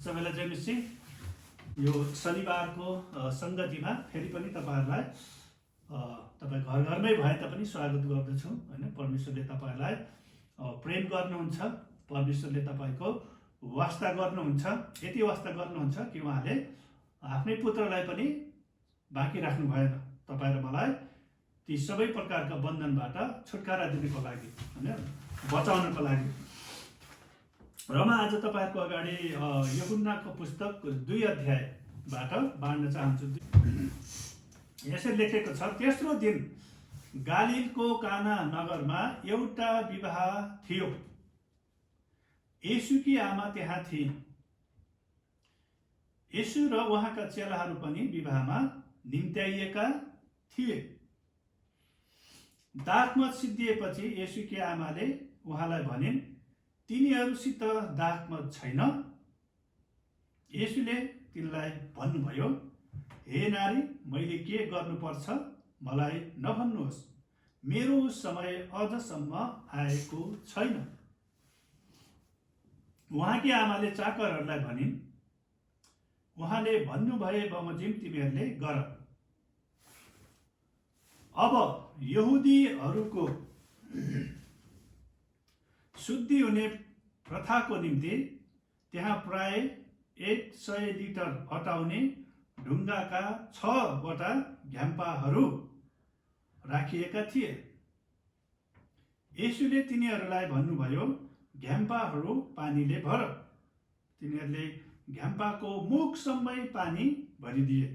सबैलाई जय मसीह। यो शनिबारको सङ्गतिमा फेरि पनि तपाईँहरूलाई तपाईँ घर घरमै भए तापनि स्वागत गर्दछु हैन। परमेश्वरले तपाईँहरूलाई प्रेम गर्नुहुन्छ, परमेश्वरले तपाईँको वास्ता गर्नुहुन्छ। यति वास्ता गर्नुहुन्छ कि उहाँले आफ्नै पुत्रलाई पनि बाँकी राख्नु भएन, तपाईँ र मलाई ती सबै प्रकारका बन्धनबाट छुटकारा दिनको लागि हैन, बचाउनको लागि। र म आज तपाईँहरूको अगाडि यूहन्नाको पुस्तक 2 अध्यायबाट बाँड्न चाहन्छु। यसरी लेखेको छ, तेस्रो दिन गालिलको काना नगरमा एउटा विवाह थियो। येशूकी आमा त्यहाँ थिइन्। येशू र उहाँका चेलाहरू पनि विवाहमा निम्त्याइएका थिए। दाखमत सिद्धिएपछि येशूकी आमाले उहाँलाई भनिन्, तिनीहरूसित दाखमत छैन? येशूले तिनलाई भन्नुभयो, हे नारी, मैले के गर्नुपर्छ मलाई नभन्नुहोस्, मेरो समय अझसम्म आएको छैन। उहाँकी आमाले चाकरहरूलाई भनिन्, उहाँले भन्नुभए बमोजिम तिमीहरूले गर। अब यहुदीहरूको शुद्धि हुने प्रथाको निम्ति त्यहाँ प्राय 100 लिटर अटाउने ढुङ्गाका 6वटा घ्याम्पाहरू राखिएका थिए। येशूले तिनीहरूलाई भन्नुभयो, घ्याम्पाहरू पानीले भर। तिनीहरूले घ्याम्पाको मुखसम्मै पानी भरिदिए।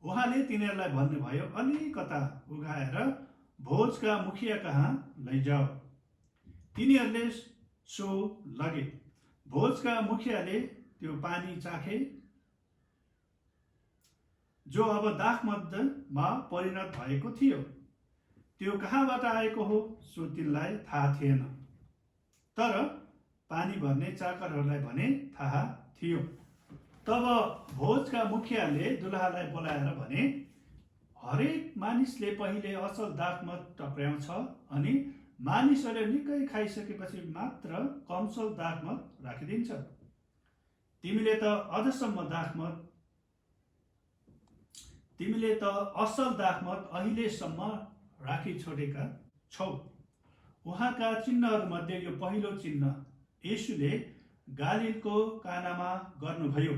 उहाँले तिनीहरूलाई भन्नुभयो, अलिकता उघाएर भोजका मुखिया कहाँ लैजाऊ। तिनीहरूले सो लगे। भोजका मुखियाले त्यो पानी चाखे, जो अब दाखमतमा परिणत भएको थियो। त्यो कहाँबाट आएको हो सो तिनलाई थाहा थिएन, तर पानी भर्ने चाकरहरूलाई भने थाहा थियो। तब भोजका मुखियाले दुलहालाई बोलाएर भने, हरेक मानिसले पहिले असल दाखमत टक्र्याउँछ अनि मानिसहरूले निकै खाइसकेपछि मात्र कमसल दाखमत राखिदिन्छ। तिमीले त असल दाखमत अहिलेसम्म राखी छोडेका छौ। उहाँका चिन्हहरूमध्ये यो पहिलो चिन्ह येशूले गालिलको कानामा गर्नुभयो।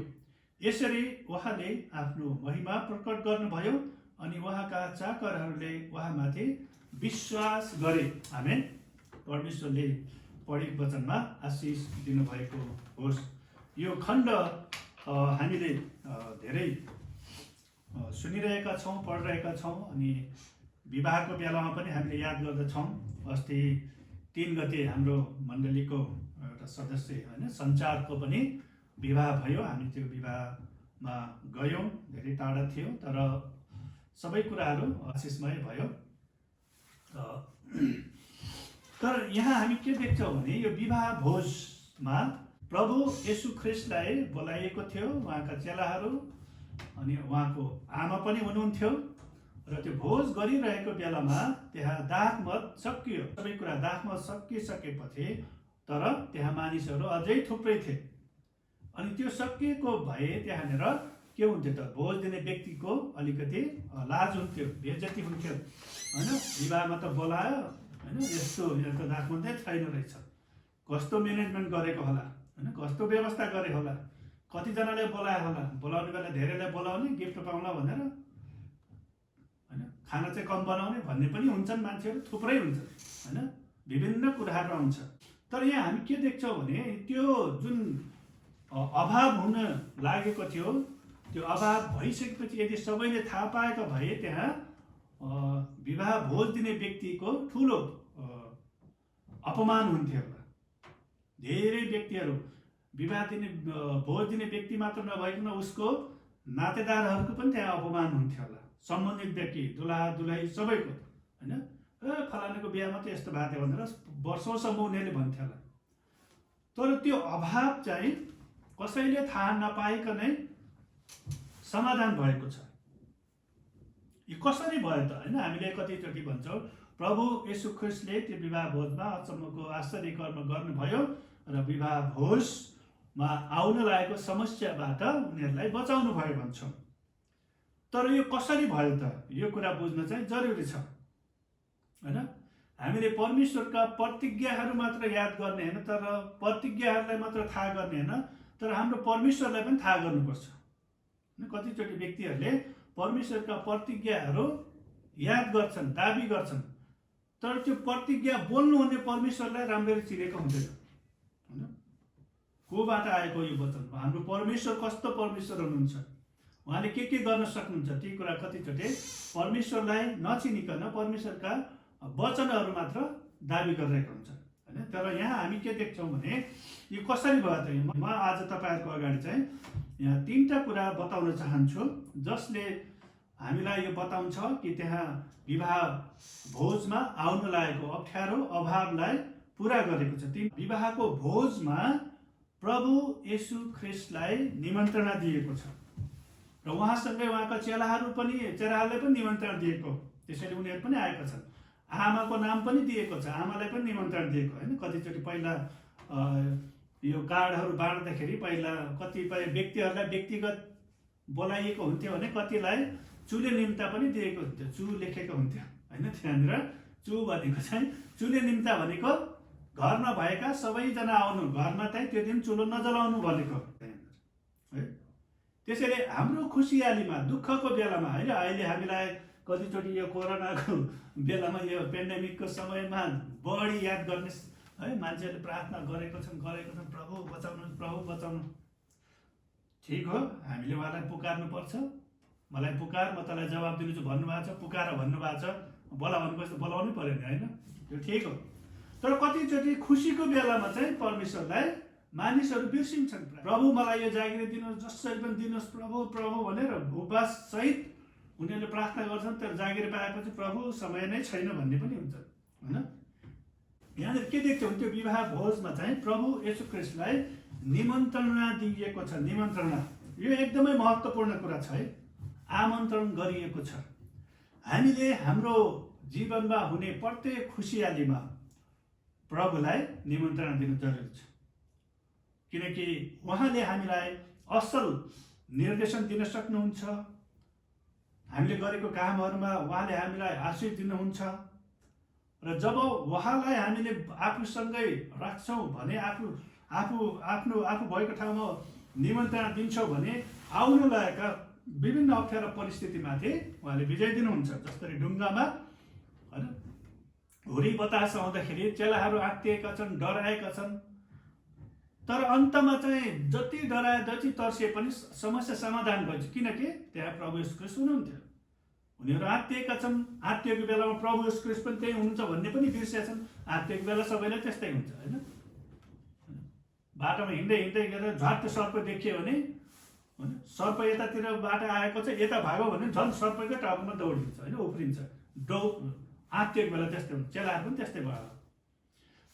यसरी उहाँले आफ्नो महिमा प्रकट गर्नुभयो अनि उहाँका चाकरहरूले उहाँमाथि विश्वास गरे। आमेन। परमेश्वरले पढेको वचनमा आशिष दिनुभएको होस्। यो खण्ड हामीले धेरै सुनिरहेका छौँ, पढिरहेका छौँ अनि विवाहको बेलामा पनि हामीले याद गर्दछौँ। अस्ति 3 गते हाम्रो मण्डलीको एउटा सदस्य हैन सञ्चारको पनि विवाह भयो। हामी त्यो विवाहमा गयौँ, धेरै टाढा थियो तर सबै कुराहरू आशिषमय भयो। तर यहाँ हामी के देख्छौँ भने यो विवाह भोजमा प्रभु येशू ख्रिस्टलाई बोलाइएको थियो, उहाँका चेलाहरू अनि उहाँको आमा पनि हुनुहुन्थ्यो। र त्यो भोज गरिरहेको बेलामा त्यहाँ दाखमत सकियो। सबै कुरा दाखमत सकिसकेपछि तर त्यहाँ मानिसहरू अझै थुप्रै थिए। अनि त्यो सकिएको भए त्यहाँनिर के हुन्थ्यो त, भोज दिने व्यक्तिको अलिकति लाज हुन्थ्यो, बेइज्जती हुन्थ्यो हैन। विवाहमा त बोलायो हैन, यस्तो दाखमतै छैन रहेछ, कस्तो म्यानेजमेन्ट गरेको होला हैन, कस्तो व्यवस्था गरे होला, कतिजनाले बोलायो होला, बोलाउने बेला धेरैलाई बोलाउने, गिफ्ट पाउला भनेर हैन, खाना चाहिँ कम बनाउने भन्ने पनि हुन्छन् मान्छेहरू, थुप्रै हुन्छन् हैन, विभिन्न कुराहरू आउँछ। तर यहाँ हामी के देख्छौँ भने त्यो जुन अभाव हुन लागेको थियो, त्यो अभाव भइसकेपछि यदि सबैले थाहा पाएका भए त्यहाँ विवाह भोज दिने व्यक्तिको ठुलो अपमान हुन्थ्यो होला। धेरै व्यक्तिहरू विवाह दिने भोज दिने व्यक्ति मात्र नभइकन उसको नातेदारहरूको पनि त्यहाँ अपमान हुन्थ्यो होला। सम्बन्धित व्यक्ति, दुलहा दुलही सबैको हैन, फलानाको बिहामा त यस्तो भएको थियो भनेर वर्षौँसम्म उनीहरूले भन्थ्यो होला। तर त्यो अभाव चाहिँ कसैले थाहा नपाइकनै समाधान भएको छ। यो कसरी भयो त हैन। हामीले कतिचोटि भन्छौँ प्रभु येशू ख्रिस्टले त्यो विवाह भोजमा अचम्मको आश्चर्य कर्म गर्नुभयो र विवाह भोज मा आउन लागेको समस्याबाट उनीहरूलाई बचाउनु भयो भन्छौँ। तर यो कसरी भयो त, यो कुरा बुझ्न चाहिँ जरुरी छ हैन। हामीले परमेश्वरका प्रतिज्ञाहरू मात्र याद गर्ने हैन, तर प्रतिज्ञाहरूलाई मात्र थाहा गर्ने हैन, तर हाम्रो परमेश्वरलाई पनि थाहा गर्नुपर्छ। कतिचोटि व्यक्तिहरूले परमेश्वरका प्रतिज्ञाहरू याद गर्छन्, दाबी गर्छन्, तर त्यो प्रतिज्ञा बोल्नुहुने परमेश्वरलाई राम्ररी चिनेको हुँदैन हैन। कोबाट आएको यो वचन, हाम्रो परमेश्वर कस्तो परमेश्वर हुनुहुन्छ, उहाँले के गर्न सक्नुहुन्छ, ती कुरा कतिचोटि परमेश्वरलाई नचिनिकन परमेश्वरका वचनहरू मात्र दाबी गरिरहेको हुन्छ हैन। तर यहाँ हामी के देख्छौँ भने यो कसरी भयो त, म आज तपाईँहरूको अगाडि चाहिँ यहाँ 3टा कुरा बताउन चाहन्छु, जसले हामीलाई यो बताउँछ कि त्यहाँ विवाह भोजमा आउन लागेको अप्ठ्यारो अभावलाई पुरा गरेको छ। ती विवाहको भोजमा प्रभु येशू ख्रिस्टलाई निमन्त्रणा दिएको छ र उहाँसँगै उहाँका चेलाहरूलाई पनि निमन्त्रणा दिएको, त्यसैले उनीहरू पनि आएका छन्। आमाको नाम पनि दिएको छ, आमालाई पनि निमन्त्रण दिएको हैन। कतिचोटि पहिला यो कार्डहरू बाँड्दाखेरि पहिला कतिपय व्यक्तिहरूलाई व्यक्तिगत बोलाइएको हुन्थ्यो भने कतिलाई चुले निम्ता पनि दिएको हुन्थ्यो, चु लेखेको हुन्थ्यो हैन। त्यहाँनिर चु भनेको चाहिँ चुले निम्ता भनेको घर नभएका सबैजना आउनु, घरमा चाहिँ त्यो दिन चुलो नजलाउनु भनेको है। त्यसैले हाम्रो खुसियालीमा दुःखको बेलामा होइन, अहिले हामीलाई कतिचोटि यो कोरोनाको बेलामा यो पेन्डेमिकको समयमा बढी याद गर्ने है, मान्छेहरूले प्रार्थना गरेको छन्, प्रभु बचाउनु, प्रभु बचाउनु। ठिक हो, हामीले उहाँलाई पुकार्नुपर्छ, मलाई पुकार म तँलाई जवाब दिन्छु भन्नुभएको छ, पुकार भन्नुभएको छ, बोला भन्नुपर्छ, बोलाउनै पर्यो नि होइन, त्यो ठिक हो। तर कतिचोटि खुसीको बेलामा चाहिँ परमेश्वरलाई मानिसहरू बिर्सिन्छन्। प्रभु मलाई यो जागिर दिनुहोस्, जसरी पनि दिनुहोस् प्रभु प्रभु भनेर उपवास सहित उनीहरूले प्रार्थना गर्छन्, तर जागिर पाएपछि प्रभु समय नै छैन भन्ने पनि हुन्छ हैन। यहाँनिर के देख्छौँ, त्यो विवाह भोजमा चाहिँ प्रभु येशू ख्रिस्टलाई निमन्त्रणा दिइएको छ। निमन्त्रणा यो एकदमै महत्त्वपूर्ण कुरा छ है, आमन्त्रण गरिएको छ। हामीले हाम्रो जीवनमा हुने प्रत्येक खुसियालीमा प्रभुलाई निमन्त्रणा दिनु जरुरी छ, किनकि उहाँले हामीलाई असल निर्देशन दिन सक्नुहुन्छ। हामीले गरेको कामहरूमा उहाँले हामीलाई आशीष दिनुहुन्छ र जब उहाँलाई हामीले आफूसँगै राख्छौँ भने आफू भएको ठाउँमा निमन्त्रणा दिन्छौँ भने आउन लागेका विभिन्न अप्ठ्यारो परिस्थितिमाथि उहाँले विजय दिनुहुन्छ। जसरी ढुङ्गामा हैन हुरी बतास आउँदाखेरि चेलाहरू आत्तिएका छन्, डराएका छन्, तर अन्तमा चाहिँ जति डराए जति तर्सिए पनि समस्या समाधान भएछ, किनकि त्यहाँ प्रभु येशू ख्रिस्ट हुनुहुन्थ्यो। उनीहरू आत्तिएका छन्, आत्तिएको बेलामा प्रभु येशू ख्रिस्ट पनि त्यही हुनुहुन्छ भन्ने पनि बिर्सेका छन्। आत्तिएको बेला सबैलाई त्यस्तै हुन्छ हैन। बाटोमा हिँड्दै गएर झट्ट सर्प देखियो भने सर्प यतातिर बाटो आएको छ, यता भागो भने झन् सर्पकै टाउकोमा दौडिन्छ हैन, उफ्रिन्छ। आत्तिएको बेला त्यस्तै हुन्छ, चेलाहरू पनि त्यस्तै भयो।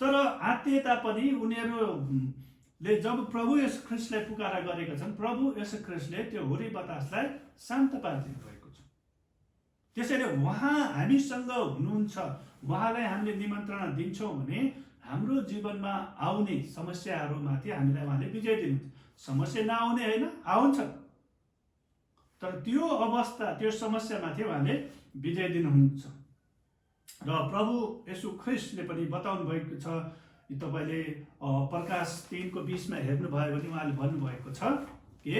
तर आत्तिए तापनि उनीहरूले जब प्रभु येशू ख्रिस्टलाई पुकारा गरेका छन्, प्रभु येशू ख्रिस्टले त्यो हुरी बतासलाई शान्त पारिदिनु भएको छ। त्यसैले उहाँ हामीसँग हुनुहुन्छ, उहाँलाई हामीले निमन्त्रणा दिन्छौँ भने हाम्रो जीवनमा आउने समस्याहरूमाथि हामीलाई उहाँले विजय दिनुहुन्छ। समस्या नआउने होइन, आउँछ, तर त्यो अवस्था त्यो समस्यामाथि उहाँले विजय दिनुहुन्छ। र प्रभु येशू ख्रिस्टले पनि बताउनु भएको छ, तपाईँले प्रकाश 3:20 हेर्नुभयो भने उहाँले भन्नुभएको छ कि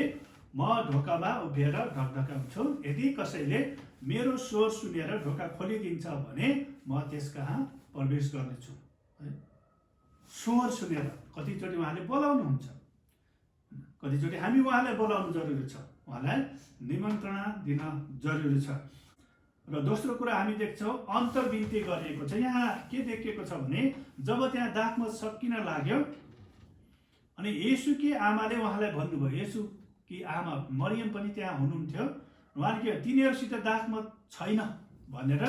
म ढोकामा उभिएर ढकढकाउँछु, यदि कसैले मेरो स्वर सुनेर ढोका खोलिदिन्छ भने म त्यस कहाँ प्रवेश गर्नेछु। स्वर सुनेर कतिचोटि उहाँले बोलाउनुहुन्छ, कतिचोटि हामी उहाँलाई बोलाउनु जरुरी छ, उहाँलाई निमन्त्रणा दिन जरुरी छ। र दोस्रो कुरा हामी देख्छौँ अन्तर्विन्ती गरिएको छ। यहाँ के देखिएको छ भने जब त्यहाँ दाखमत सकिन लाग्यो अनि येशूकी आमाले उहाँलाई भन्नुभयो, येशूकी आमा मरियम पनि त्यहाँ हुनुहुन्थ्यो, उहाँले के तिनीहरूसित दाखमत छैन भनेर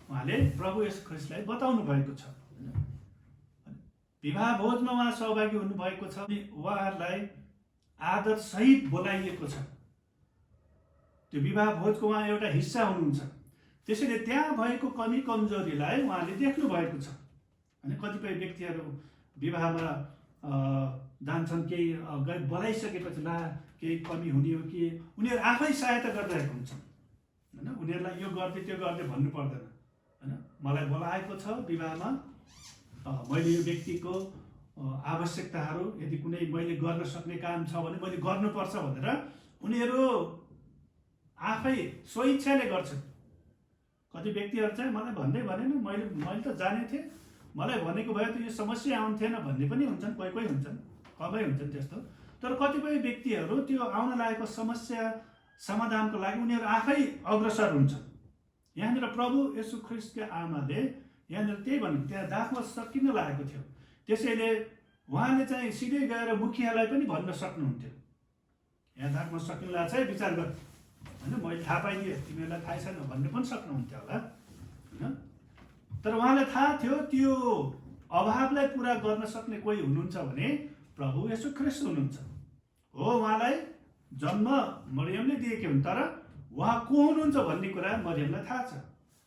उहाँले प्रभु येशू ख्रिस्टलाई बताउनु भएको छ। विवाह भोजमा उहाँ सहभागी हुनुभएको छ, उहाँहरूलाई आदर सहित बोलाइएको छ। त्यो विवाह भोजको उहाँ एउटा हिस्सा हुनुहुन्छ। त्यसैले त्यहाँ भएको कमी कमजोरीलाई उहाँले देख्नु भएको छ। अनि कतिपय व्यक्तिहरू विवाहमा जान्छन्, केही बोलाइसकेपछि ला केही कमी हुने हो कि उनीहरू आफै सहायता गरिरहेको हुन्छन् होइन। उनीहरूलाई यो गर्दै त्यो गर्दै भन्नु पर्दैन होइन। मलाई बोलाएको छ विवाहमा, मैले यो व्यक्तिको आवश्यकताहरू यदि कुनै मैले गर्न सक्ने काम छ भने मैले गर्नुपर्छ भनेर उनीहरू आफै स्वेच्छाले गर्छन्। कति व्यक्तिहरू चाहिँ मलाई भन्दै भनेन, मैले त जाने थिएँ, मलाई भनेको भए त यो समस्या आउँथेन भन्ने पनि हुन्छन्, कोही कोही हुन्छन्, कमै हुन्छन् त्यस्तो। तर कतिपय व्यक्तिहरू त्यो आउन लागेको समस्या समाधानको लागि उनीहरू आफै अग्रसर हुन्छन्। यहाँनिर प्रभु येशू ख्रीष्टका आमाले यहाँनिर त्यही भन्नु, त्यहाँ दाखमा सकिन लागेको थियो, त्यसैले उहाँले चाहिँ सिधै गएर मुखियालाई पनि भन्न सक्नुहुन्थ्यो, यहाँ दाखमा सकिन लागेको छ है, विचार गर होइन, मैले थाहा पाइदिएँ, तिमीहरूलाई थाहै छैन भन्ने पनि सक्नुहुन्थ्यो होला होइन। तर उहाँलाई थाहा थियो त्यो अभावलाई पुरा गर्न सक्ने कोही हुनुहुन्छ भने प्रभु येशू ख्रीष्ट हुनुहुन्छ। हो, उहाँलाई जन्म मरियमले दिएकी हुन्, तर उहाँ को हुनुहुन्छ भन्ने कुरा मरियमलाई थाहा छ।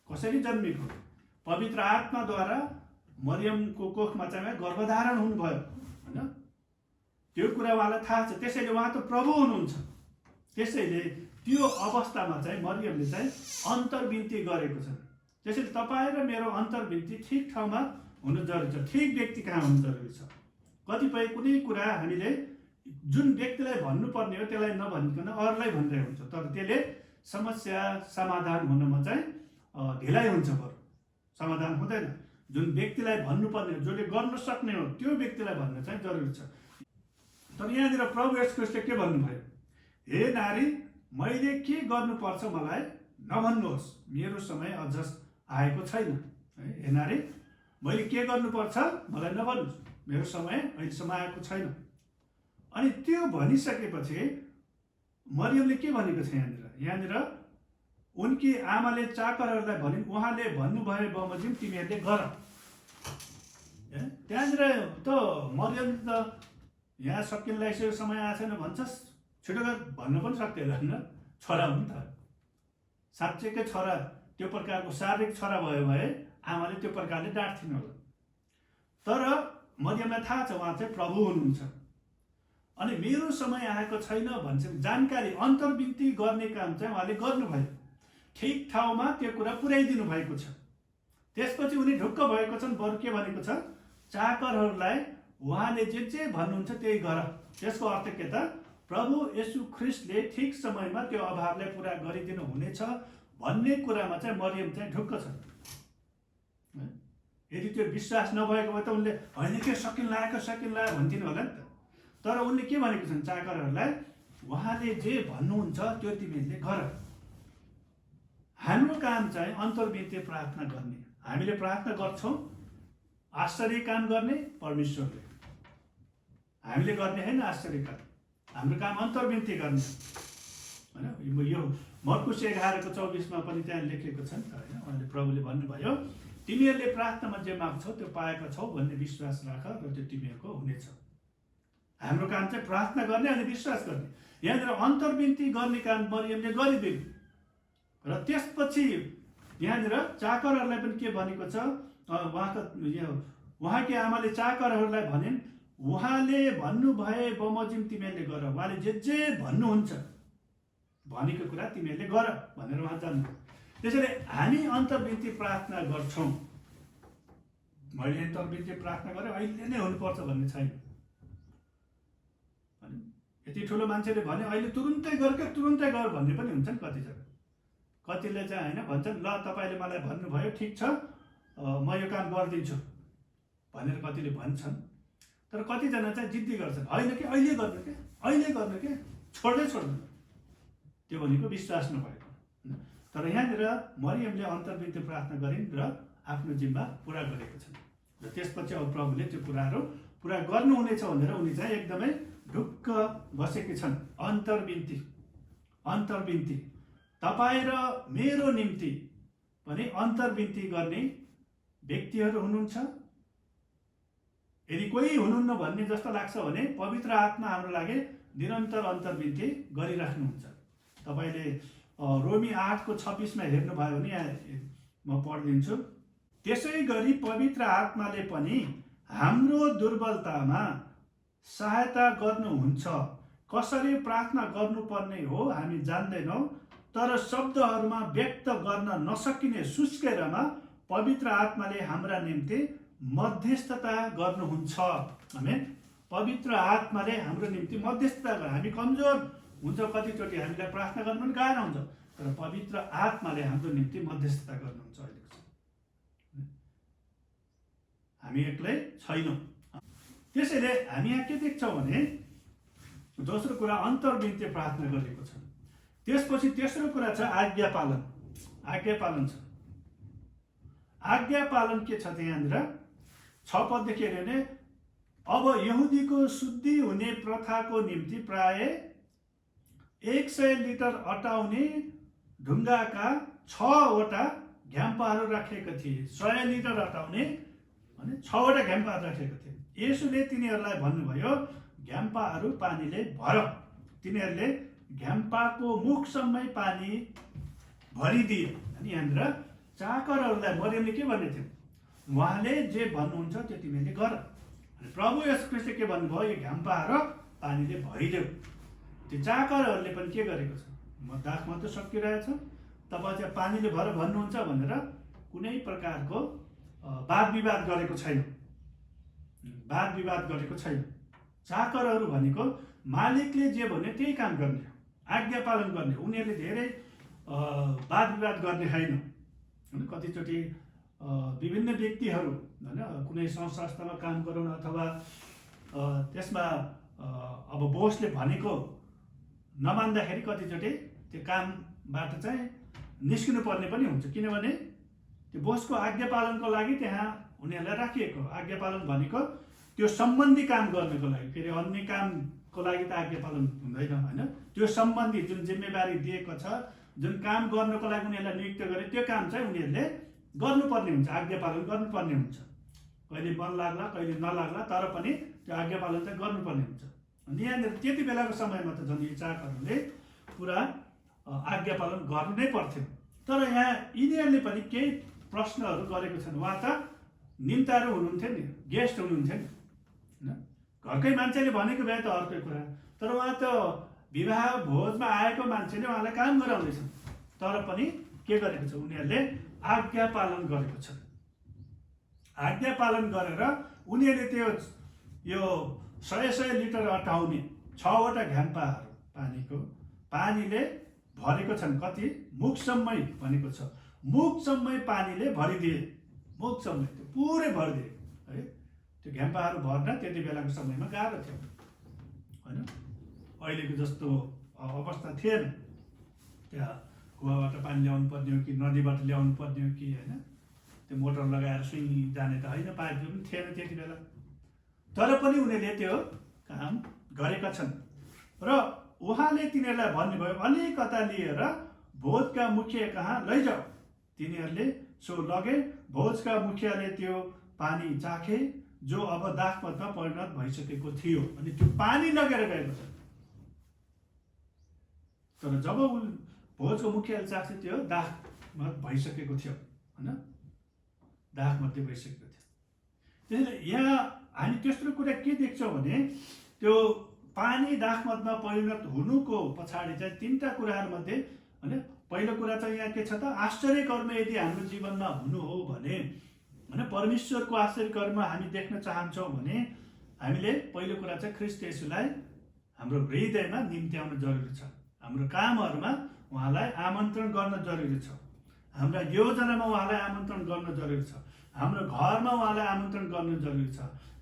कसरी जन्मेको, पवित्र आत्माद्वारा मरियमको कोखमा चाहिँ गर्भधारण हुनुभयो होइन, त्यो कुरा उहाँलाई थाहा छ। त्यसैले उहाँ त प्रभु हुनुहुन्छ। त्यसैले त्यो अवस्थामा चाहिँ मरियमले चाहिँ अन्तर्विन्ती गरेको छ। त्यसैले तपाईँ र मेरो अन्तर्विन्ती ठिक ठाउँमा हुनु जरुरी छ, ठिक व्यक्ति कहाँ हुनु जरुरी छ। कतिपय कुनै कुरा हामीले जुन व्यक्तिलाई भन्नुपर्ने हो त्यसलाई नभनिकन अरूलाई भनिरहेको हुन्छ, तर त्यसले समस्या समाधान हुनमा चाहिँ ढिलाइ हुन्छ, बरु समाधान हुँदैन। जुन व्यक्तिलाई भन्नुपर्ने हो, जसले गर्न सक्ने हो, त्यो व्यक्तिलाई भन्न चाहिँ जरुरी छ। तर यहाँनिर प्रभु येशू ख्रीष्टले के भन्नुभयो, हे नारी, मैले के गर्नुपर्छ मलाई नभन्नुहोस्, मेरो समय अझ आएको छैन। हे नारी, मैले के गर्नुपर्छ मलाई नभन्नुहोस्, मेरो समय अहिलेसम्म आएको छैन। अनि त्यो भनिसकेपछि मरियमले के भनेको छ यहाँनिर उनकी आमाले चाकरहरूलाई भनिन्, उहाँले भन्नुभयो बमोजिम तिमीहरूले गर। त्यहाँनिर त मरियम त यहाँ सकिन लागिसकेको समय आएको छैन भन्छस्, छिटो गर भन्न पनि सक्दैन होइन, छोरा हो नि त, साँच्चैकै छोरा त्यो प्रकारको शारीरिक छोरा भयो भए आमाले त्यो प्रकारले डाँट्थिन् होला। तर मरियमलाई थाहा छ उहाँ चाहिँ प्रभु हुनुहुन्छ। अनि मेरो समय आएको छैन भन्छ, जानकारी अन्तर्विन्ती गर्ने काम चाहिँ उहाँले गर्नुभयो, ठिक ठाउँमा त्यो कुरा पुर्याइदिनु भएको छ। त्यसपछि उनी ढुक्क भएको छन्। बरु के भनेको छ, चाकरहरूलाई उहाँले जे भन्नुहुन्छ त्यही गर। त्यसको अर्थ के त, प्रभु येशू ख्रीष्टले ठिक समयमा त्यो अभावलाई पुरा गरिदिनु हुनेछ भन्ने कुरामा चाहिँ मरियम चाहिँ ढुक्क छ। यदि त्यो विश्वास नभएको भए त उनले होइन के सकिन लाग्यो भन्थिन् होला नि त। तर उनले के भनेको छन् चाकरहरूलाई, उहाँले जे भन्नुहुन्छ त्यो तिमीहरूले गर। हाम्रो काम चाहिँ अन्तर्विन्ती प्रार्थना गर्ने। हामीले प्रार्थना गर्छौँ, आश्चर्य काम गर्ने परमेश्वरले, हामीले गर्ने होइन आश्चर्य काम। हाम्रो काम अन्तर्विन्ती गर्ने होइन। यो मर्कुस 11:24 पनि त्यहाँ लेखेको छ नि त होइन। उहाँले प्रभुले भन्नुभयो, तिमीहरूले प्रार्थनामा जे माग्छौ त्यो पाएका छौ भन्ने विश्वास राख र त्यो तिमीहरूको हुनेछ। हाम्रो काम चाहिँ प्रार्थना गर्ने अनि विश्वास गर्ने। यहाँनिर अन्तर्विन्ती गर्ने काम मरियमले गरिदिनु र त्यसपछि यहाँनिर चाकरहरूलाई पनि के भनेको छ, उहाँकी आमाले चाकरहरूलाई भनिन्, उहाँले भन्नुभए बमोजिम तिमीहरूले गर। उहाँले जे भन्नुहुन्छ भनेको कुरा तिमीहरूले गर भनेर उहाँ जान्नु। त्यसैले हामी अन्तर्विन्ती प्रार्थना गर्छौँ। मैले अन्तर्विन्ती प्रार्थना गरेँ अहिले नै हुनुपर्छ भन्ने छैन। यति ठुलो मान्छेले भने अहिले तुरुन्तै गर भन्ने पनि हुन्छ नि कतिजना। कतिले चाहिँ होइन भन्छन्, ल तपाईँले मलाई भन्नुभयो ठिक छ म यो काम गरिदिन्छु भनेर कतिले भन्छन्। तर कतिजना चाहिँ जिद्दी गर्छन्, होइन कि अहिले गर्नु के छोड्दैन। त्यो भनेको विश्वास नभएको। तर यहाँनिर मरियमले अन्तर्विन्ती प्रार्थना गरिन् र आफ्नो जिम्मा पुरा गरेको छन् र त्यसपछि अब प्रभुले त्यो कुराहरू पुरा गर्नुहुनेछ भनेर उनी चाहिँ एकदमै ढुक्क बसेकी छन्। अन्तर्विन्ती तपाईँ र मेरो निम्ति पनि अन्तर्विन्ती गर्ने व्यक्तिहरू हुनुहुन्छ। यदि कोही हुनुहुन्न भन्ने जस्तो लाग्छ भने पवित्र आत्मा हाम्रो लागि निरन्तर अन्तर्विन्ती गरिराख्नुहुन्छ। तपाईँले रोमी 8:26 हेर्नुभयो भने यहाँ म पढिदिन्छु। त्यसै गरी पवित्र आत्माले पनि हाम्रो दुर्बलतामा सहायता गर्नुहुन्छ। कसरी प्रार्थना गर्नुपर्ने हो हामी जान्दैनौँ, तर शब्दहरूमा व्यक्त गर्न नसकिने सुस्केरमा पवित्र आत्माले हाम्रा निम्ति मध्यस्थता गर्नुहुन्छ। आमेन। पवित्र आत्माले हाम्रो निम्ति मध्यस्थता गर्छ। हामी कमजोर हुन्छ, कतिचोटि हामीलाई प्रार्थना गर्नु पनि गाह्रो हुन्छ, तर पवित्र आत्माले हाम्रो निम्ति मध्यस्थता गर्नुहुन्छ। अहिलेको हामी एक्लै छैनौँ। त्यसैले हामी यहाँ के देख्छौँ भने दोस्रो कुरा अन्तर्विन्ती प्रार्थना गरेको छ। त्यसपछि तेस्रो कुरा छ आज्ञा पालन। आज्ञा पालन छ। आज्ञा पालन के छ त्यहाँनिर 6 पददेखि हेऱ्यो भने, अब यहुदीको शुद्धि हुने प्रथाको निम्ति प्राय 100 लिटर अटाउने ढुङ्गाका 6वटा घ्याम्पाहरू राखेका थिए। 100 लिटर अटाउने भने 6वटा घ्याम्पाहरू राखेका थिए। येशूले तिनीहरूलाई भन्नुभयो, घ्याम्पाहरू पानीले भर। तिनीहरूले घ्याम्पाको मुखसम्मै पानी भरिदिए। अनि यहाँनिर चाकरहरूलाई मरियमले के भन्ने थियो? उहाँले जे भन्नुहुन्छ त्यो तिमीले गर। अनि प्रभु येशू ख्रीष्टले के भन्नुभयो? यो घ्याम्पाहरू पानीले भरिदेऊ। त्यो चाकरहरूले पनि के गरेको छ? म दाखमा त सकिरहेछ, तपाईँ चाहिँ पानीले भर भन्नुहुन्छ भनेर कुनै प्रकारको वाद विवाद गरेको छैन। वाद विवाद गरेको छैन। चाकरहरू भनेको मालिकले जे भन्यो त्यही काम गर्ने, आज्ञा पालन गर्ने। उनीहरूले धेरै वाद विवाद गर्ने छैन। होइन, कतिचोटि विभिन्न व्यक्तिहरू होइन कुनै संस्थामा काम गराउन अथवा त्यसमा अब बोसले भनेको नमान्दाखेरि कतिचोटि त्यो कामबाट चाहिँ निस्किनु पर्ने पनि हुन्छ। किनभने त्यो बोसको आज्ञा पालनको लागि त्यहाँ उनीहरूलाई राखिएको। आज्ञा पालन भनेको त्यो सम्बन्धी काम गर्नको लागि, फेरि अन्य कामको लागि त आज्ञा पालन हुँदैन। होइन, त्यो सम्बन्धी जुन जिम्मेवारी दिएको छ, जुन काम गर्नको लागि उनीहरूलाई नियुक्त गरे, त्यो काम चाहिँ उनीहरूले गर्नुपर्ने हुन्छ, आज्ञा पालन गर्नुपर्ने हुन्छ। कहिले मन लाग्ला कहिले नलाग्ला, तर पनि त्यो आज्ञा पालन चाहिँ गर्नुपर्ने हुन्छ। अनि यहाँनिर त्यति बेलाको समयमा त झन् यी चाकहरूले पुरा आज्ञा पालन गर्नु नै पर्थ्यो। तर यहाँ यिनीहरूले पनि केही प्रश्नहरू गरेको छन्। उहाँ त निम्ताहरू हुनुहुन्थ्यो नि, गेस्ट हुनुहुन्थ्यो नि, होइन, घरकै मान्छेले भनेको भए त अर्कै कुरा। तर उहाँ त विवाह भोजमा आएको मान्छेले उहाँलाई काम गराउँदैछन्। तर पनि के गरेको छ? उनीहरूले आज्ञा पालन गरेको छ। आज्ञा पालन गरेर उनीहरूले त्यो यो 100 लिटर अटाउने 6वटा घ्याम्पाहरू पानीले भरेको छन्। कति? मुखसम्मै भनेको छ। मुखसम्मै पानीले भरिदिए। मुखसम्मै त्यो पुरै भरिदिए है। त्यो घ्याम्पाहरू भर्न त्यति बेलाको समयमा गाह्रो थियो। होइन, अहिलेको जस्तो अवस्था थिएन। त्यहाँ कुवाबाट पानी ल्याउनु पर्ने हो कि नदीबाट ल्याउनु पर्ने हो कि होइन, त्यो मोटर लगाएर सुइँ जाने त होइन, पाइप पनि थिएन त्यति बेला। तर पनि उनीहरूले त्यो काम गरेका छन्। र उहाँले तिनीहरूलाई भन्नुभयो, अलिकता लिएर भोजका मुखिया कहाँ लैजाऊ। तिनीहरूले सो लगे। भोजका मुखियाले त्यो पानी चाखे जो अब दाखमतमा परिणत भइसकेको थियो। अनि त्यो पानी लगेर गएको छ। तर जब भोजको मुखियाले चाख्छ त्यो दाखमत भइसकेको थियो। होइन, दाखमध्ये भइसकेको थियो। त्यसैले यहाँ हामी तेस्रो कुरा के देख्छौँ भने त्यो पानी दाखमतमा परिणत हुनुको पछाडि चाहिँ 3टा कुराहरूमध्ये होइन, पहिलो कुरा चाहिँ यहाँ के छ त? आश्चर्य कर्म यदि हाम्रो जीवनमा हुनु हो भने, होइन, परमेश्वरको आश्चर्य कर्म हामी देख्न चाहन्छौँ भने हामीले पहिलो कुरा चाहिँ ख्रीष्ट येशूलाई हाम्रो हृदयमा निम्त्याउन जरुरी छ। हाम्रो कामहरूमा उहाँलाई आमन्त्रण गर्न जरुरी छ। हाम्रा योजनामा उहाँलाई आमन्त्रण गर्न जरुरी छ। हाम्रो घरमा उहाँलाई आमन्त्रण गर्न जरुरी छ।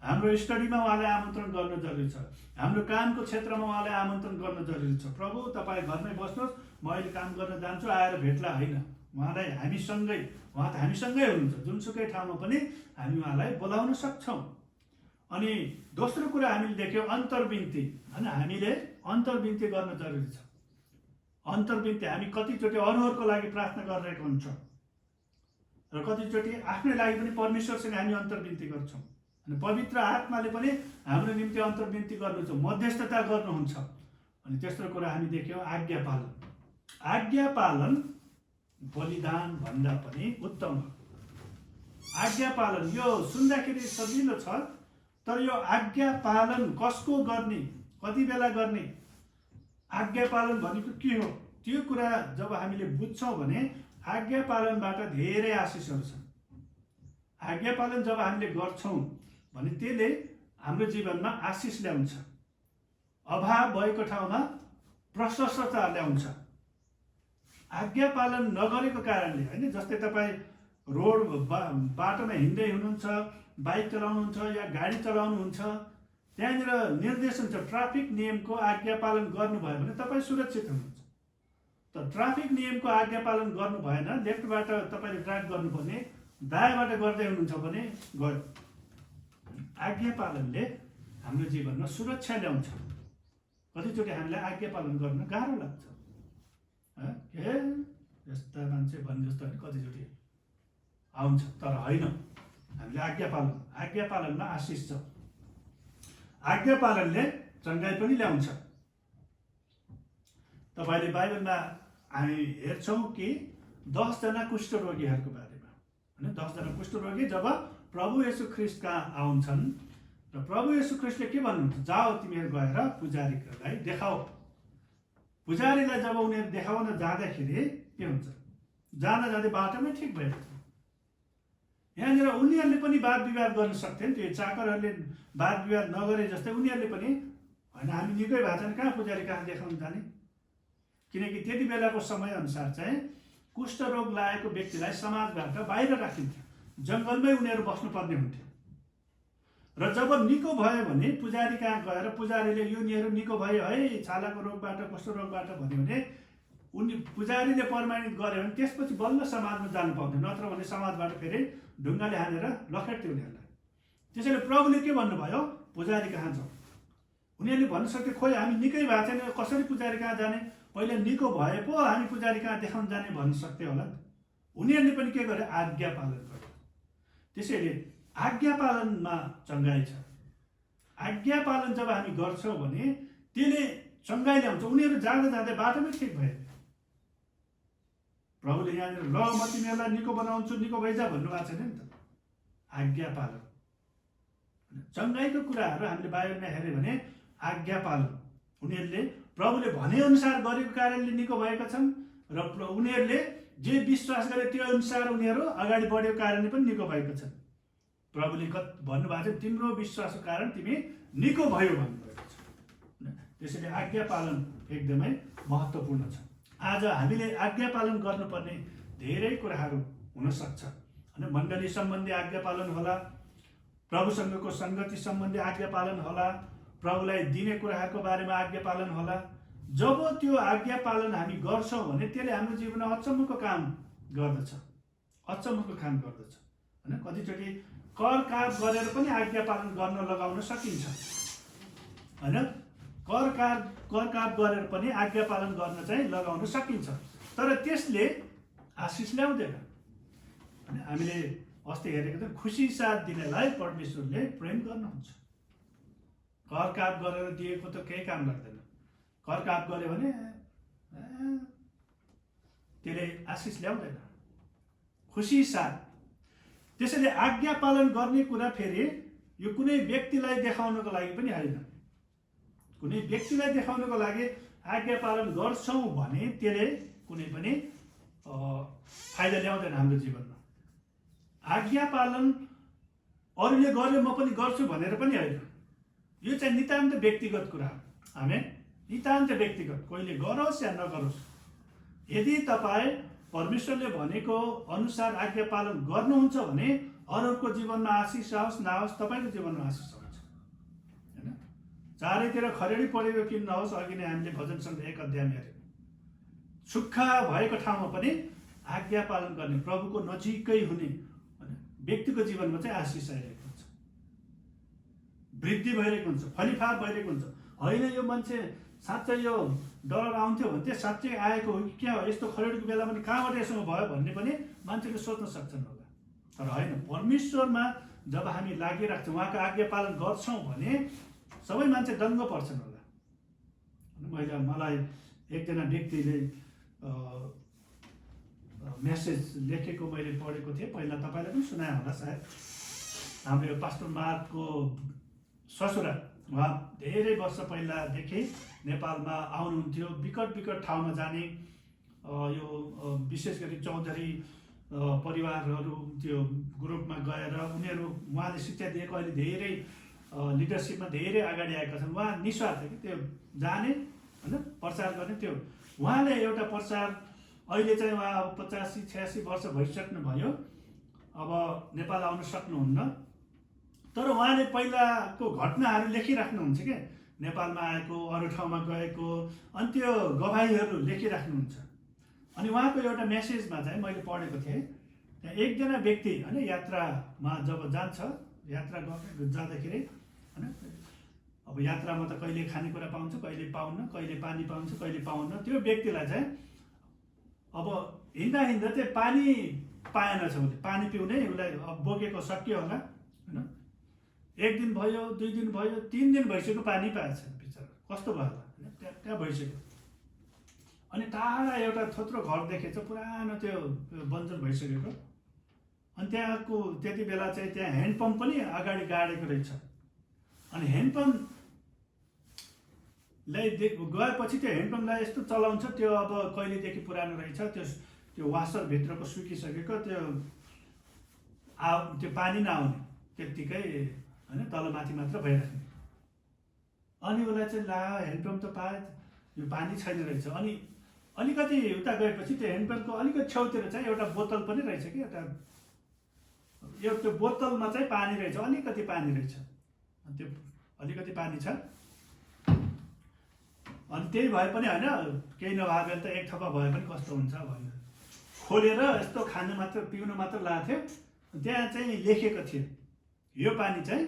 हाम्रो स्टडीमा उहाँलाई आमन्त्रण गर्न जरुरी छ। हाम्रो कामको क्षेत्रमा उहाँलाई आमन्त्रण गर्न जरुरी छ। प्रभु तपाईँ घरमै बस्नुहोस्, म अहिले काम गर्न जान्छु, आएर भेट्ला। होइन, उहाँलाई हामीसँगै, उहाँ त हामीसँगै हुनुहुन्छ। जुनसुकै ठाउँमा पनि हामी उहाँलाई बोलाउन सक्छौँ। अनि दोस्रो कुरा हामीले देख्यौँ अन्तर्विन्ती। होइन, हामीले अन्तर्विन्ती गर्न जरुरी छ। अन्तर्विन्ती हामी कतिचोटि अरूहरूको लागि प्रार्थना गरिरहेको हुन्छ र कतिचोटि आफ्नै लागि पनि परमेश्वरसँग हामी अन्तर्विन्ती गर्छौँ। अनि पवित्र आत्माले पनि हाम्रो निम्ति अन्तर्विन्ती गर्नुहुन्छ, मध्यस्थता गर्नुहुन्छ। अनि तेस्रो कुरा हामी देख्यौँ आज्ञा पालन। आज्ञा पालन बलिदान भन्दा पनि उत्तम हो। आज्ञा पालन यो सुन्दाखेरि सजिलो छ, तर यो आज्ञा पालन कसको गर्ने, कति बेला गर्ने, आज्ञा पालन भनेको के हो, त्यो कुरा जब हामीले बुझ्छौँ भने आज्ञा पालनबाट धेरै आशिषहरू छन्। आज्ञा पालन जब हामीले गर्छौँ भने त्यसले हाम्रो जीवनमा आशिष ल्याउँछ, अभाव भएको ठाउँमा प्रशस्तता ल्याउँछ। आज्ञा पालन नगरेको कारणले होइन, जस्तै तपाईँ रोड बाटोमा हिँड्दै हुनुहुन्छ, बाइक चलाउनुहुन्छ या गाडी चलाउनुहुन्छ, त्यहाँनिर निर्देशन छ ट्राफिक नियमको आज्ञा पालन गर्नुभयो भने तपाईँ सुरक्षित हुनुहुन्छ। तर ट्राफिक नियमको आज्ञा पालन गर्नु भएन, लेफ्टबाट तपाईँले ड्राइभ गर्नुपर्ने, दायाँबाट गर्दै हुनुहुन्छ भने गयो। आज्ञा पालनले हाम्रो जीवनमा सुरक्षा ल्याउँछ। कतिचोटि हामीलाई आज्ञा पालन गर्न गाह्रो लाग्छ, के यस्ता मान्छे भने जस्तो कतिचोटि आउँछ, तर होइन, हामीले आज्ञा पालनमा आशिष छ। आज्ञा पालनले चङ्गाई पनि ल्याउँछ। तपाईँले बाइबलमा हामी हेर्छौँ कि 10 जना कुष्ठरोगीहरूको बारेमा, होइन, 10 जना कुष्ठरोगी जब प्रभु येशू ख्रीष्ट कहाँ आउँछन् र प्रभु येशू ख्रीष्टले के भन्नुहुन्छ, जाओ तिमीहरू गएर पुजारीलाई देखाओ। पुजारीलाई जब उनीहरू देखाउन जाँदाखेरि के हुन्छ, जाँदै बाटोमै ठिक भएको छ। यहाँनिर उनीहरूले पनि वाद विवाद गर्न सक्थेन, त्यो चाकरहरूले वाद विवाद नगरे जस्तै उनीहरूले पनि होइन, हामी निकै भएको छैन, कहाँ पुजारी कहाँ देखाउन जाने, किनकि त्यति बेलाको समयअनुसार चाहिँ कुष्ठरोग लागेको व्यक्तिलाई समाजबाट बाहिर राखिन्थ्यो, जङ्गलमै उनीहरू बस्नुपर्ने हुन्थ्यो। र जब निको भयो भने पुजारी कहाँ गएर पुजारीले यो उनीहरू निको भयो है छालाको रोगबाट, कुष्ठरोगबाट भन्यो भने उनी पुजारीले प्रमाणित गर्यो भने त्यसपछि बल्ल समाजमा जानु पाउँथ्यो, नत्र भने समाजबाट फेरि ढुङ्गाले हानेर लखेट्थ्यो उनीहरूलाई। त्यसैले प्रभुले के भन्नुभयो, पुजारी कहाँ जाउँ। उनीहरूले भन्न सक्थे, खोइ हामी निकै भएको छैन, कसरी पुजारी कहाँ जाने, पहिला निको भए पो हामी पुजारी कहाँ देखाउन जाने भन्न सक्थे होला नि। उनीहरूले पनि के गरे, आज्ञा पालन गरे। त्यसैले आज्ञा पालनमा चङ्गाई छ। आज्ञा पालन जब हामी गर्छौँ भने त्यसले चङ्गाई ल्याउँछ। उनीहरू जाँदै बाटोमै ठिक भयो। प्रभुले यहाँनिर ल म तिमीहरूलाई निको बनाउँछु, निको भइजा भन्नुभएको छैन नि त। आज्ञा पालन, चङ्गाईको कुराहरू हामीले बाइबलमा हेऱ्यो भने आज्ञा पालन, उनीहरूले प्रभुले भनेअनुसार गरेको कारणले निको भएका छन् र उनीहरूले जे विश्वास गरे त्यो अनुसार उनीहरू अगाडि बढेको कारणले पनि निको भएका छन्। प्रभुले भन्नुभएको छ, तिम्रो विश्वासको कारण तिमी निको भयो भन्नुभएको छ। त्यसैले आज्ञा पालन एकदमै महत्त्वपूर्ण छ। आज हामीले आज्ञा पालन गर्नुपर्ने धेरै कुराहरू हुनसक्छ, होइन, मण्डली सम्बन्धी आज्ञा पालन होला, प्रभुसँगको सङ्गति सम्बन्धी आज्ञा पालन होला, प्रभुलाई दिने कुराहरूको बारेमा आज्ञा पालन होला। जब त्यो आज्ञा पालन हामी गर्छौँ भने त्यसले हाम्रो जीवनमा अचम्मको काम गर्दछ, होइन। कतिचोटि कर काप गरेर पनि आज्ञा पालन गर्न लगाउन सकिन्छ, होइन। कर काप गरेर पनि आज्ञा पालन गर्न चाहिँ लगाउन सकिन्छ, तर त्यसले आशिष ल्याउँदैन। हामीले अस्ति हेरेको थियौँ, खुसी साथ दिनेलाई परमेश्वरले प्रेम गर्नुहुन्छ। कर काप गरेर दिएको त केही काम लाग्दैन। कर काप गर्यो भने त्यसले आशिष ल्याउँदैन, खुसी साथ। त्यसैले आज्ञा पालन गर्ने कुरा फेरि यो कुनै व्यक्तिलाई देखाउनको लागि पनि होइन। कुनै व्यक्तिलाई देखाउनको लागि आज्ञा पालन गर्छौँ भने त्यसले कुनै पनि फाइदा ल्याउँदैन हाम्रो जीवनमा। आज्ञा पालन अरूले गर्यो म पनि गर्छु भनेर पनि होइन। यो चाहिँ नितान्त व्यक्तिगत कुरा हो। हामी नितान्त व्यक्तिगत, कोहीले गरोस् या नगरोस्, यदि तपाईँ परमेश्वरले भनेको अनुसार आज्ञा पालन गर्नुहुन्छ भने अरूको जीवनमा आशिष आओस् नआओस्, तपाईँको जीवनमा आशिष आउँछ, होइन। चारैतिर खरेडी परेको किन नहोस्, अघि नै हामीले भजन सङ्घ 1 अध्यायमा हेऱ्यौँ, सुक्खा भएको ठाउँमा पनि आज्ञा पालन गर्ने, प्रभुको नजिकै हुने, व्यक्तिको जीवनमा चाहिँ आशिष आइरहेको हुन्छ, वृद्धि भइरहेको हुन्छ, फलिफाप भइरहेको हुन्छ। होइन यो मान्छे साँच्चै यो डलर आउँथ्यो भने चाहिँ साँच्चै आएको हो कि क्या हो, यस्तो खरेडीको बेला पनि कहाँबाट यसो भयो भन्ने पनि मान्छेले सोच्न सक्छन् होला। तर होइन, परमेश्वरमा जब हामी लागिराख्छौँ, उहाँको आज्ञा पालन गर्छौँ भने सबै मान्छे दङ्ग पर्छन् होला। मलाई एकजना व्यक्तिले मेसेज लेखेको मैले पढेको थिएँ, पहिला तपाईँलाई पनि सुनाएँ होला सायद। हाम्रो यो पास्टर मार्कको ससुरा उहाँ धेरै वर्ष पहिलादेखि नेपालमा आउनुहुन्थ्यो। विकट ठाउँमा जाने यो विशेष गरी चौधरी परिवारहरू त्यो ग्रुपमा गएर उहाँले शिक्षा दिएको, अहिले धेरै लिडरसिपमा धेरै अगाडि आएका छन्। उहाँ निस्वार्थ कि त्यो जाने होइन प्रचार गर्ने, त्यो उहाँले एउटा प्रचार अहिले चाहिँ उहाँ अब 85-86 वर्ष भइसक्नु भयो, अब नेपाल आउन सक्नुहुन्न। तर उहाँले पहिलाको घटनाहरू लेखिराख्नुहुन्छ क्या, नेपालमा आएको, अरू ठाउँमा गएको, अनि त्यो गवाहीहरू लेखिराख्नुहुन्छ। अनि उहाँको एउटा मेसेजमा चाहिँ मैले पढेको थिएँ, त्यहाँ एकजना व्यक्ति होइन यात्रामा जब जान्छ, यात्रा जाँदाखेरि होइन, अब यात्रामा त कहिले खानेकुरा पाउँछ, कहिले पाउन्न, कहिले पानी पाउँछ, कहिले पाउन्न। त्यो व्यक्तिलाई चाहिँ अब हिँड्दा चाहिँ पानी पाएन छ, उसले पानी पिउने उसलाई अब बोकेको सकियो होला होइन। 1 दिन भयो, 2 दिन भयो, 3 दिन भइसक्यो पानी पाएछ बिचरा, कस्तो भयो होला होइन, त्यहाँ भइसक्यो। अनि टाढा एउटा थोत्रो घर देखेछ, पुरानो त्यो बन्जर भइसकेको। अनि त्यहाँको त्यति बेला चाहिँ त्यहाँ ह्यान्डपम्प पनि अगाडि गाडेको रहेछ। अनि ह्यान्डपम्पलाई गएपछि त्यो ह्यान्डपम्पलाई यस्तो चलाउँछ, त्यो अब कहिलेदेखि पुरानो रहेछ, त्यो वासरभित्रको सुकिसकेको, त्यो पानी नआउने त्यत्तिकै होइन, तलमाथि मात्र भइराख्ने। अनि उसलाई चाहिँ ला ह्यान्डपम्प त पाए, यो पानी छैन रहेछ। अनि अलिकति उता गएपछि त्यो ह्यान्डपम्पको अलिकति छेउतिर चाहिँ एउटा बोतल पनि रहेछ कि, त्यो बोतलमा चाहिँ पानी रहेछ, अलिकति पानी रहेछ, त्यो अलिकति पानी छ। अनि त्यही भए पनि होइन, केही नभए त एक थप्पा भए पनि कस्तो हुन्छ भनेर खोलेर यस्तो खानु मात्र पिउनु मात्र लगाएको थियो। त्यहाँ चाहिँ लेखेको थियो, यो पानी चाहिँ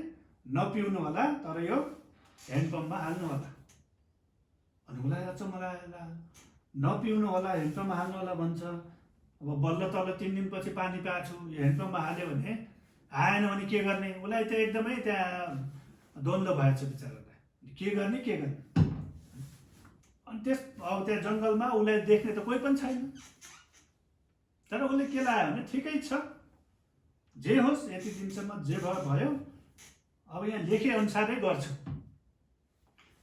नपिउनु होला, तर यो ह्यान्डपम्पमा हाल्नु होला। अनि उसलाई अचम्म लाग्यो, नपिउनु होला, ह्यान्डपम्पमा हाल्नु होला भन्छ। अब बल्ल तल 3 दिनपछि पानी पाएको छु, यो ह्यान्डपम्पमा हाल्यो भने आएन भने के गर्ने? उसलाई त एकदमै त्यहाँ द्वन्द्व भएछ बिचरालाई, के गर्ने। अनि अब त्यहाँ जङ्गलमा उसलाई देख्ने त कोही पनि छैन। तर उसले के लाग्यो भने ठिकै छ, जे होस्, यति दिनसम्म जे भयो, अब यहाँ लेखे अनुसारै गर्छु।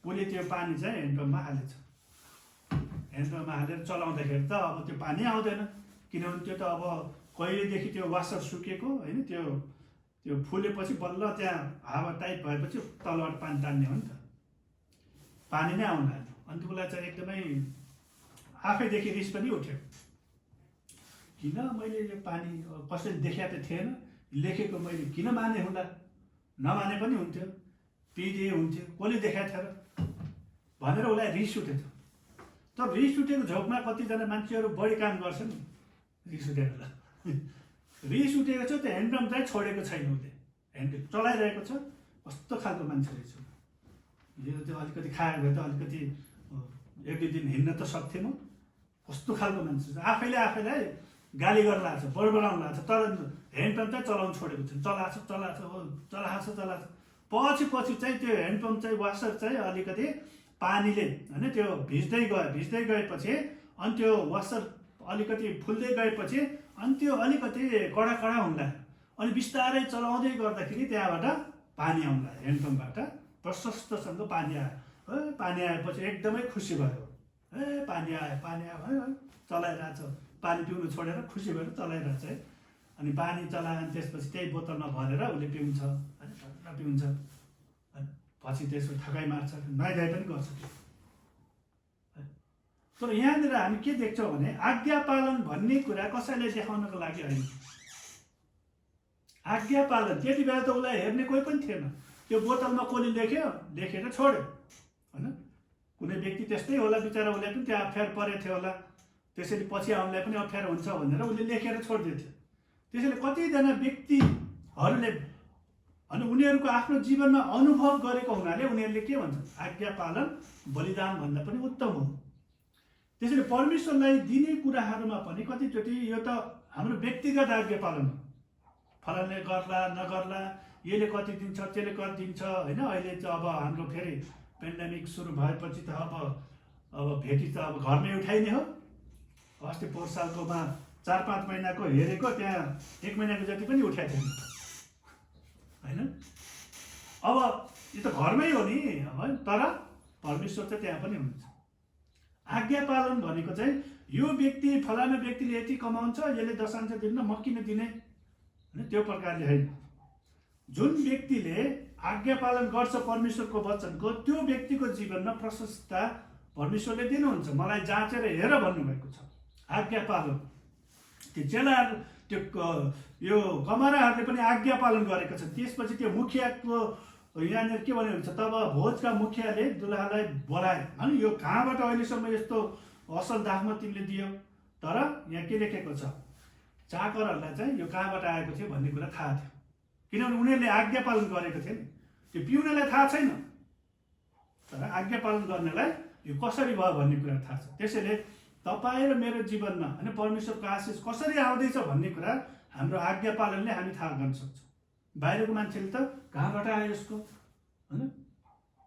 उसले त्यो पानी चाहिँ ह्यान्डपम्पमा हालेछ। ह्यान्डपम्पमा हालेर चलाउँदाखेरि त अब त्यो पानी आउँदैन, किनभने त्यो त अब कहिलेदेखि त्यो वासर सुकेको होइन, त्यो फुलेपछि बल्ल त्यहाँ हावा टाइट भएपछि तलबाट पानी तान्ने हो नि त, पानी नै आउन लाग्यो। अनि उसलाई चाहिँ एकदमै आफैदेखि रिस पनि उठ्यो, किन मैले यो पानी कसैले देखाएको त थिएन, लेखेको मैले किन माने होला, नमाने पनि हुन्थ्यो, पिदिए हुन्थ्यो, कसले देखाएको थियो भनेर उसलाई रिस उठेको थियो। तर रिस उठेको झोकमा कतिजना मान्छेहरू बढी काम गर्छन्, रिस उठेको छ त्यो ह्यान्डपम्प चाहिँ छोडेको छैन, उसले ह्यान्डपम्प चलाइरहेको छ। कस्तो खालको मान्छे रहेछ यो, त्यो अलिकति खायो भने त अलिकति 1-2 दिन हिँड्न त सक्थेँ म। कस्तो खालको मान्छे छ, आफैलाई गाली गर्न लाग्छ, बडबडाउन लाग्छ, तर ह्यान्डपम्प चाहिँ चलाउनु छोडेको छ, चलाएको पछि चाहिँ त्यो ह्यान्डपम्प चाहिँ वासर चाहिँ अलिकति पानीले होइन त्यो भिज्दै गएपछि अनि त्यो वासर अलिकति फुल्दै गएपछि अनि त्यो अलिकति कडा हुन लाग्यो। अनि बिस्तारै चलाउँदै गर्दाखेरि त्यहाँबाट पानी आउन लाग्यो, ह्यान्डपम्पबाट प्रशस्तसँग पानी आयो। पानी आएपछि एकदमै खुसी भयो, पानी आयो चलाइरहेछ, पानी पिउनु छोडेर खुसी भएर चलाइरहेछ है। अनि पानी चलायो, अनि त्यसपछि त्यही बोतलमा भरेर उसले पिउँछ, पछि त्यसको ठगाइ मार्छ, नुहाइधुवाइ पनि गर्छ। तर यहाँनिर हामी के देख्छौँ भने आज्ञा पालन भन्ने कुरा कसैलाई देखाउनको लागि होइन। आज्ञा पालन त्यति बेला त उसलाई हेर्ने कोही पनि थिएन, त्यो बोतलमा कसले लेखेर छोड्यो होइन। कुनै व्यक्ति त्यस्तै होला बिचरा, उसलाई पनि त्यो अप्ठ्यारो परेको थियो होला, त्यसैले पछि आउनलाई पनि अप्ठ्यारो हुन्छ भनेर उसले लेखेर छोडिदिएको थियो। त्यसैले कतिजना व्यक्तिहरूले अनि उनीहरूको आफ्नो जीवनमा अनुभव गरेको हुनाले उनीहरूले के भन्छन्, आज्ञा पालन बलिदान भन्दा पनि उत्तम हो। त्यसैले परमेश्वरलाई दिने कुराहरूमा पनि कतिचोटि यो त हाम्रो व्यक्तिगत आज्ञा पालन हो, फलानले गर्ला नगर्ला, यसले कति दिन्छ त्यसले कति दिन्छ होइन। अहिले चाहिँ अब हाम्रो फेरि पेन्डेमिक सुरु भएपछि त अब भेटी त अब घरमै उठाइने हो। अस्ति पोहोर सालकोमा 4-5 महिनाको हेरेको त्यहाँ 1 महिनाको जति पनि उठाएको थिएन होइन। अब यो त घरमै हो नि है, तर परमेश्वर चाहिँ त्यहाँ पनि हुनुहुन्छ। आज्ञा पालन भनेको चाहिँ यो व्यक्ति फलाना व्यक्तिले यति कमाउँछ, यसले दशांश दिन्न, म किन दिने, होइन, त्यो प्रकारले होइन। जुन व्यक्तिले आज्ञा पालन गर्छ परमेश्वरको वचनको, त्यो व्यक्तिको जीवनमा प्रशस्तता परमेश्वरले दिनुहुन्छ। मलाई जाँचेर हेर भन्नुभएको छ। आज्ञा पालन, त्यो चेलाहरू, त्यो यो गमराहरूले पनि आज्ञा पालन गरेको छ। त्यसपछि त्यो मुखियाको यहाँनिर के भनेको छ, तब भोजका मुखियाले दुलहालाई बोलाए, होइन, यो कहाँबाट अहिलेसम्म यस्तो असल दाममा तिमीले दियौ। तर यहाँ के लेखेको छ, चाकरहरूलाई चाहिँ यो कहाँबाट आएको थियो भन्ने कुरा थाहा थियो, किनभने उनीहरूले आज्ञा पालन गरेको थियो नि। त्यो पिउनेलाई थाहा छैन, तर आज्ञा पालन गर्नेलाई यो कसरी भयो भन्ने कुरा थाहा छ। त्यसैले तपाईँ र मेरो जीवनमा होइन परमेश्वरको आशिष कसरी आउँदैछ भन्ने कुरा हाम्रो आज्ञा पालनले हामी थाहा गर्न सक्छौँ। बाहिरको मान्छेले त कहाँबाट आयो यसको, होइन,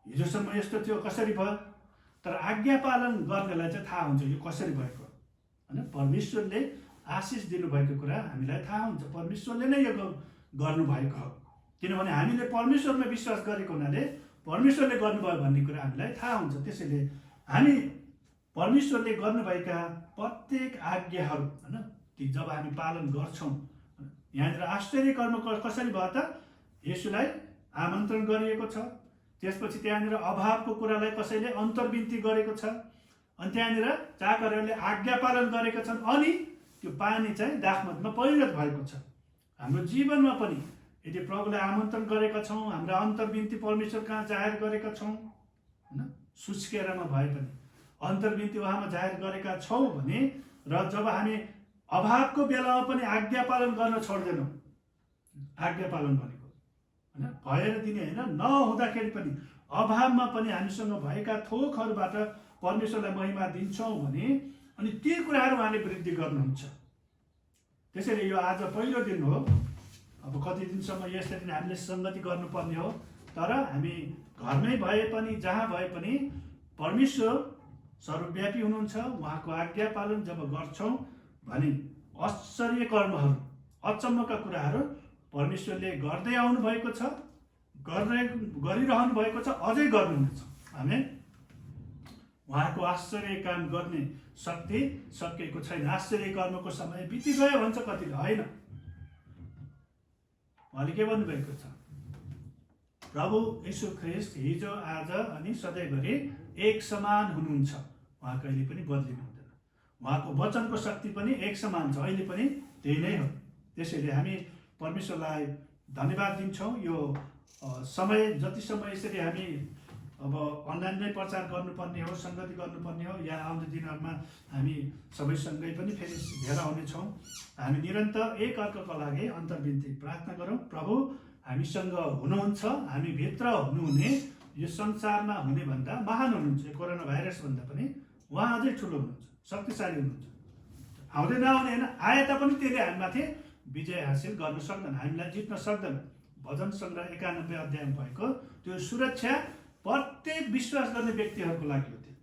हिजोसम्म यस्तो थियो कसरी भयो, तर आज्ञा पालन गर्नेलाई चाहिँ थाहा हुन्छ यो कसरी भएको, होइन। परमेश्वरले आशिष दिनुभएको कुरा हामीलाई थाहा हुन्छ, परमेश्वरले नै यो गर्नुभएको हो, किनभने हामीले परमेश्वरमा विश्वास गरेको हुनाले परमेश्वरले गर्नुभयो भन्ने कुरा हामीलाई थाहा हुन्छ। त्यसैले हामी परमेश्वरले गर्नुभएका प्रत्येक आज्ञाहरू, होइन, ती जब हामी पालन गर्छौँ, यहाँनिर आश्चर्य कर्म कसरी भयो त, येशूलाई आमन्त्रण गरिएको छ, त्यसपछि त्यहाँनिर अभावको कुरालाई कसैले अन्तर्विन्ती गरेको छ, अनि त्यहाँनिर चाकरहरूले आज्ञा पालन गरेका छन्, अनि त्यो पानी चाहिँ दाखमतमा परिणत भएको छ। हाम्रो जीवनमा पनि यदि प्रभुलाई आमन्त्रण गरेका छौँ, हाम्रा अन्तर्विन्ती परमेश्वर कहाँ जाहेर गरेका छौँ, होइन, सुस्केरामा भए पनि अन्तर्विन्ती उहाँमा जाहेर गरेका छौँ भने, र जब हामी अभावको बेलामा पनि आज्ञा पालन गर्न छोड्दैनौँ, आज्ञा पालन भनेको होइन भएर दिने होइन, नहुँदाखेरि पनि अभावमा पनि हामीसँग भएका थोकहरूबाट परमेश्वरलाई महिमा दिन्छौँ भने, अनि ती कुराहरू उहाँले वृद्धि गर्नुहुन्छ। त्यसैले यो आज पहिलो दिन हो, अब कति दिनसम्म यसरी हामीले सङ्गति गर्नुपर्ने हो, तर हामी घरमै भए पनि जहाँ भए पनि परमेश्वर सर्वव्यापी हुनुहुन्छ। उहाँको आज्ञा पालन जब गर्छौँ भने आश्चर्य कर्महरू, अचम्मका कुराहरू परमेश्वरले गर्दै आउनु भएको छ, गरिरहनु भएको छ, अझै गर्नुहुनेछ। आमेन। उहाँको आश्चर्य काम गर्ने शक्ति सकिएको छैन। आश्चर्य कर्मको समय बितिगयो भन्छ कतिले, होइन, उहाँले के भन्नुभएको छ, प्रभु येशू ख्रीष्ट हिजो आज अनि सधैँभरि एक समान हुनुहुन्छ, उहाँ कहिले पनि बदलिनु हुँदैन। उहाँको वचनको शक्ति पनि एक समान छ, अहिले पनि त्यही नै हो। त्यसैले हामी परमेश्वरलाई धन्यवाद दिन्छौँ। यो समय जतिसम्म यसरी हामी अब अनलाइनमै प्रचार गर्नुपर्ने हो, सङ्गति गर्नुपर्ने हो, या आउँदो दिनहरूमा हामी सबैसँगै पनि फेरि भेला हुनेछौँ। हामी निरन्तर एक अर्काको लागि अन्तर्विन्ती प्रार्थना गरौँ। प्रभु हामीसँग हुनुहुन्छ, हामी भित्र हुनुहुने, यो संसारमा हुने भन्दा महान हुनुहुन्छ, कोरोना भाइरसभन्दा पनि उहाँ अझै ठुलो हुनुहुन्छ, शक्तिशाली हुनुहुन्छ। आउँदै नआउने होइन, आए तापनि त्यसले हामीमाथि विजय हासिल गर्न सक्दैन, हामीलाई जित्न सक्दैन। भजन सङ्ग्रह 91 अध्यायमा भएको त्यो सुरक्षा प्रत्येक विश्वास गर्ने व्यक्तिहरूको लागि हो। त्यो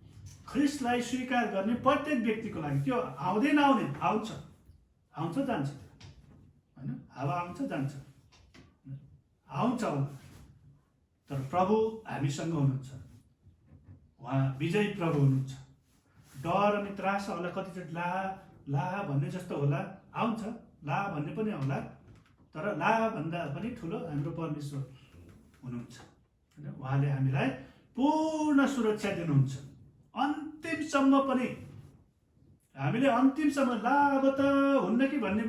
ख्रिस्टलाई स्वीकार गर्ने प्रत्येक व्यक्तिको लागि, त्यो आउँदै नआउने, आउँछ जान्छ, होइन, हावा आउँछ जान्छ, आउँछ, तर प्रभु हामीसँग हुनुहुन्छ, उहाँ विजयी प्रभु हुनुहुन्छ। डर अनि त्रास होला, कतिचोटि ला भन्ने जस्तो होला, आउँछ, ला भन्ने पनि होला, तर ला भन्दा पनि ठुलो हाम्रो परमेश्वर हुनुहुन्छ, होइन। उहाँले हामीलाई पूर्ण सुरक्षा दिनुहुन्छ, अन्तिमसम्म पनि। हामीले अन्तिमसम्म ला अब त हुन्न कि भन्ने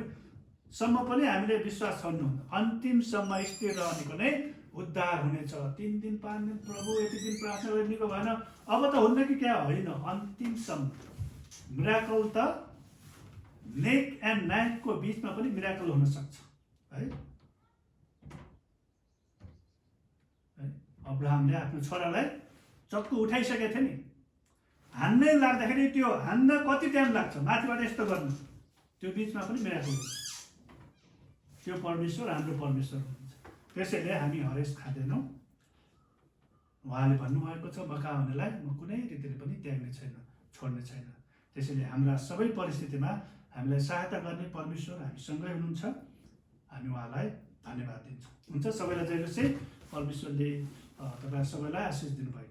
सम्म पनि हामीले विश्वास छोड्नुहुन्न। अन्तिमसम्म स्थिर रहनेको नै उद्धार हुनेछ। 3 दिन 5 दिन प्रभु यति दिन प्रार्थना गर्नेको भएन, अब त हुन्न कि क्या, होइन, अन्तिमसम्म। मिराकल त नेक एन्ड नाइटको बिचमा पनि मिराकल हुन सक्छ, है। अब्राहमले आफ्नो छोरालाई चक्कु उठाइसकेको थियो नि, हान्नै लाग्दाखेरि त्यो हान्न कति टाइम लाग्छ, माथिबाट यस्तो गर्नु, त्यो बिचमा पनि मिराकल हुन्छ। त्यो परमेश्वर हाम्रो परमेश्वर हुनुहुन्छ। त्यसैले हामी हरेस खाँदैनौँ। उहाँले भन्नुभएको छ, मका हुनेलाई म कुनै रीतिले पनि त्याग्ने छैन, छोड्ने छैन। त्यसैले हाम्रा सबै परिस्थितिमा हामीलाई सहायता गर्ने परमेश्वर हामीसँगै हुनुहुन्छ। हामी उहाँलाई धन्यवाद दिन्छौँ। हुन्छ, सबैलाई जय होस्। परमेश्वरले तपाईँहरू सबैलाई आशिष दिनुभएको